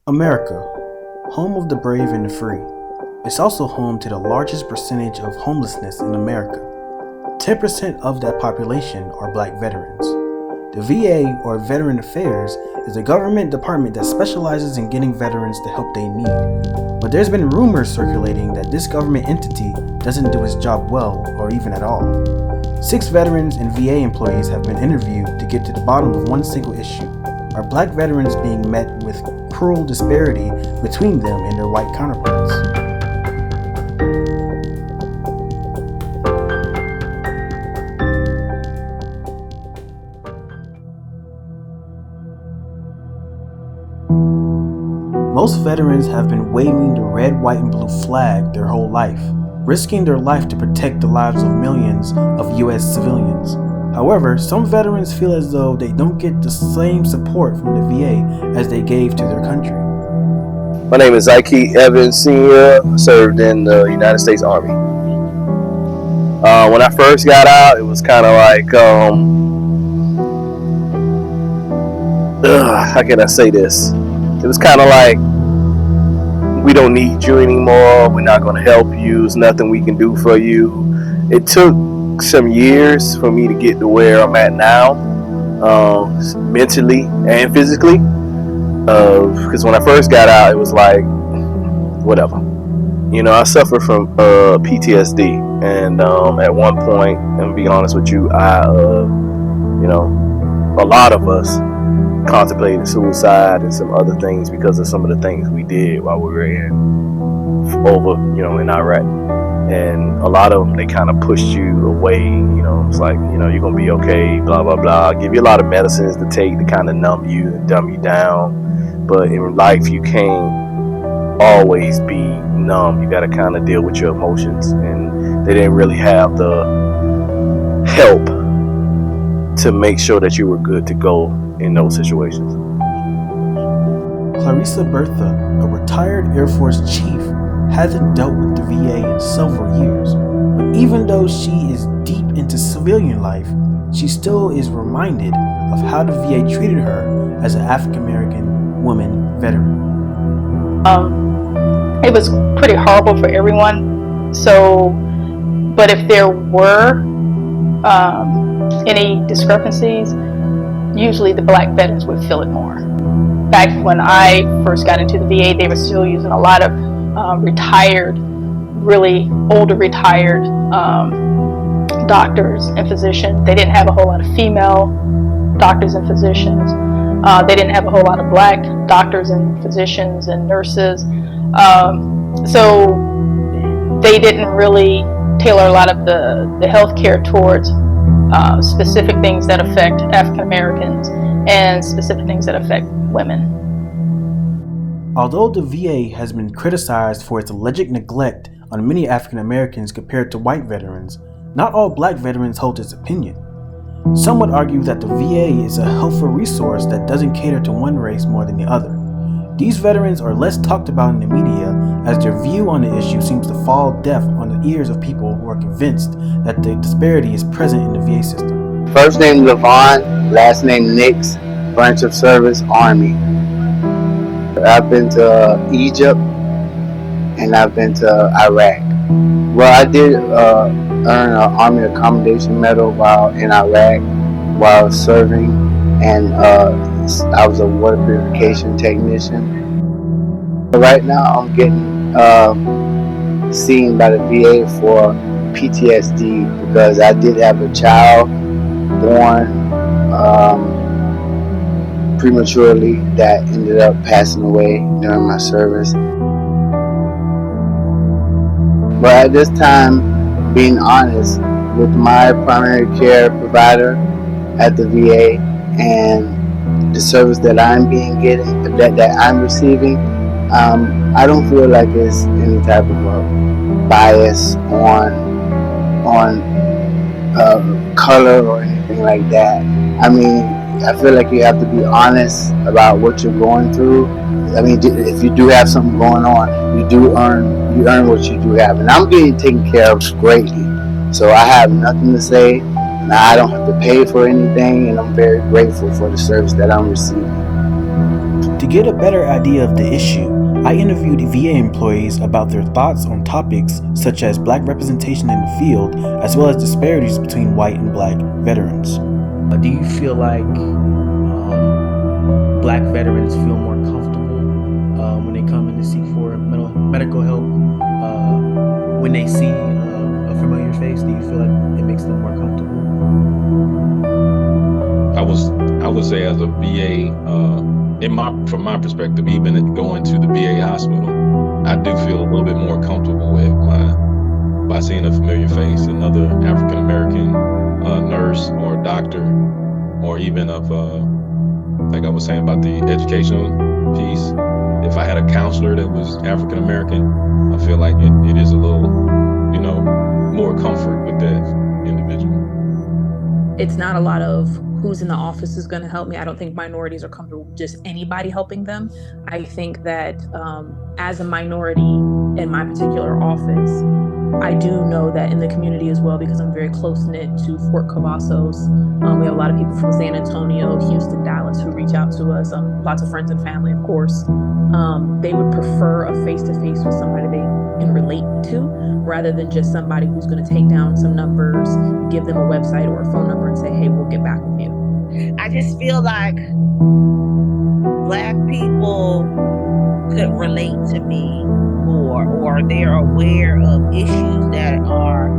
America, home of the brave and the free. It's also home to the largest percentage of homelessness in America. 10% of that population are black veterans. The VA, or Veteran Affairs, is a government department that specializes in getting veterans the help they need. But there's been rumors circulating that this government entity doesn't do its job well or even at all. 6 veterans and VA employees have been interviewed to get to the bottom of one single issue. Are black veterans being met with cruel disparity between them and their white counterparts? Most veterans have been waving the red, white, and blue flag their whole life, risking their life to protect the lives of millions of U.S. civilians. However, some veterans feel as though they don't get the same support from the VA as they gave to their country. My name is Ike Evans Sr., served in the United States Army. When I first got out, it was kind of like, how can I say this? It was kind of like, we don't need you anymore, we're not going to help you, there's nothing we can do for you. It took some years for me to get to where I'm at now, mentally and physically, because when I first got out, it was like, whatever. You know, I suffer from PTSD, and at one point, and being honest with you, a lot of us contemplated suicide and some other things because of some of the things we did while we were in Iraq. And a lot of them, they kind of pushed you away. It's like, you're gonna be okay, blah blah blah. Give you a lot of medicines to take to kind of numb you and dumb you down. But in life, you can't always be numb. You got to kind of deal with your emotions, and they didn't really have the help to make sure that you were good to go in those situations. Clarissa Bertha, a retired Air Force chief, hasn't dealt with the VA in several years, but even though she is deep into civilian life, she still is reminded of how the VA treated her as an African American woman veteran. It was pretty horrible for everyone. But if there were any discrepancies, usually the black veterans would feel it more. Back when I first got into the VA, they were still using a lot of retired, really older retired doctors and physicians. They didn't have a whole lot of female doctors and physicians. They didn't have a whole lot of black doctors and physicians and nurses. So they didn't really tailor a lot of the health care towards specific things that affect African Americans and specific things that affect women. Although the VA has been criticized for its alleged neglect on many African Americans compared to white veterans, not all black veterans hold this opinion. Some would argue that the VA is a helpful resource that doesn't cater to one race more than the other. These veterans are less talked about in the media, as their view on the issue seems to fall deaf on the ears of people who are convinced that the disparity is present in the VA system. First name Levon, last name Nix, branch of service, Army. I've been to Egypt and I've been to Iraq. Well, I did earn an Army Accommodation Medal while in Iraq, while serving, and I was a water purification technician. Right now I'm getting seen by the VA for PTSD because I did have a child born prematurely that ended up passing away during my service. But at this time, being honest with my primary care provider at the VA and the service that I'm getting, that I'm receiving, I don't feel like there's any type of bias on color or anything like that. I mean, I feel like you have to be honest about what you're going through. I mean, if you do have something going on, you earn what you do have. And I'm getting taken care of greatly. So I have nothing to say. I don't have to pay for anything, and I'm very grateful for the service that I'm receiving. To get a better idea of the issue, I interviewed VA employees about their thoughts on topics such as black representation in the field, as well as disparities between white and black veterans. Do you feel like black veterans feel more comfortable when they come in to seek for medical help? When they see a familiar face, do you feel like it makes them more comfortable? I would say as a VA, from my perspective, even going to the VA hospital, I do feel a little bit more comfortable by seeing a familiar face, another African American nurse or doctor, or even like I was saying about the educational piece. If I had a counselor that was African American, I feel like it is a little, more comfort with that individual. It's not a lot of who's in the office is going to help me. I don't think minorities are comfortable with just anybody helping them. I think that as a minority in my particular office, I do know that in the community as well, because I'm very close-knit to Fort Cavazos. We have a lot of people from San Antonio, Houston, Dallas who reach out to us, lots of friends and family, of course. They would prefer a face-to-face with somebody they can relate to, rather than just somebody who's going to take down some numbers, give them a website or a phone number and say, hey, we'll get back with you. I just feel like Black people could relate to me more, or they're aware of issues that are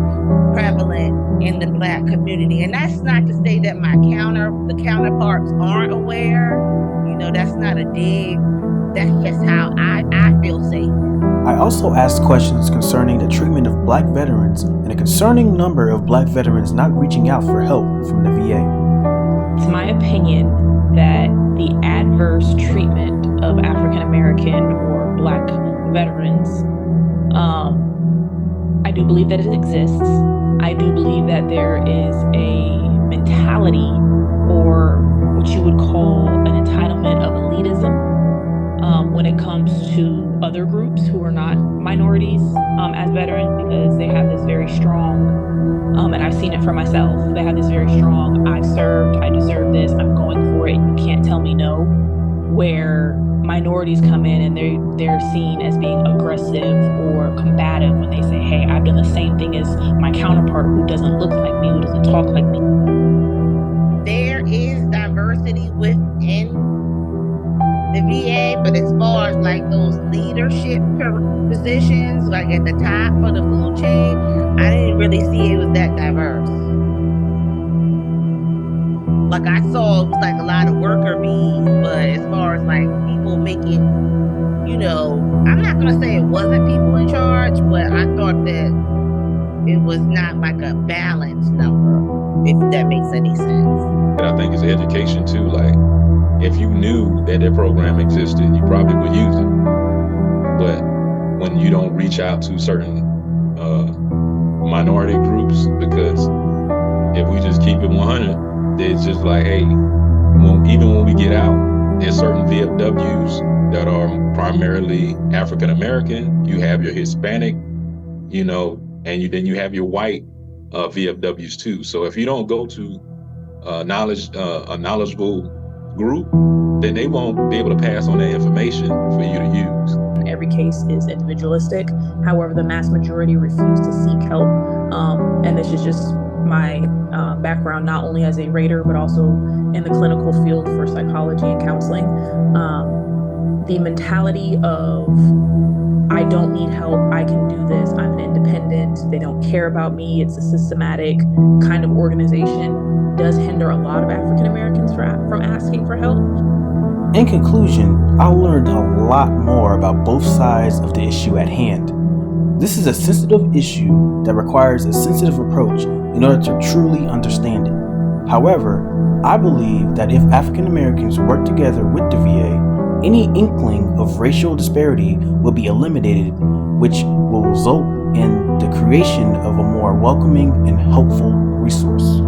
prevalent in the Black community. And that's not to say that the counterparts aren't aware. That's not a dig. That's just how I feel safer. I also asked questions concerning the treatment of Black veterans and a concerning number of Black veterans not reaching out for help from the VA. It's my opinion that the adverse treatment of African American or Black veterans, I do believe that it exists. I do believe that there is a mentality, or what you would call an entitlement of elitism, when it comes to other groups who are not minorities as veterans, because they have this very strong, and I've seen it for myself, they have this very strong, I've served, I deserve this, I'm going for it, you can't tell me no, where minorities come in and they're seen as being aggressive or combative when they say, hey, I've done the same thing as my counterpart who doesn't look like me, who doesn't talk like me. There is diversity within the VA, but as far as like those leadership positions, like at the top of the food chain, I didn't really see it was that diverse. Like I saw it was like a lot of worker bees, but as far as like people making, I'm not gonna say it wasn't people in charge, but I thought that it was not like a balanced number, if that makes any sense. But I think it's education too, like, if you knew that program existed, you probably would use it. But when you don't reach out to certain minority groups, because if we just keep it 100, it's just like, hey, even when we get out, there's certain VFWs that are primarily African American. You have your Hispanic, and then you have your white VFWs too. So if you don't go to a knowledgeable group, then they won't be able to pass on that information for you to use. Every case is individualistic. However, the mass majority refuse to seek help. And this is just my background, not only as a rater, but also in the clinical field for psychology and counseling. The mentality of, I don't need help, I can do this, I'm an independent, they don't care about me, it's a systematic kind of organization, does hinder a lot of African Americans from asking for help. In conclusion, I learned a lot more about both sides of the issue at hand. This is a sensitive issue that requires a sensitive approach in order to truly understand it. However, I believe that if African Americans work together with the VA, any inkling of racial disparity will be eliminated, which will result in the creation of a more welcoming and helpful resource.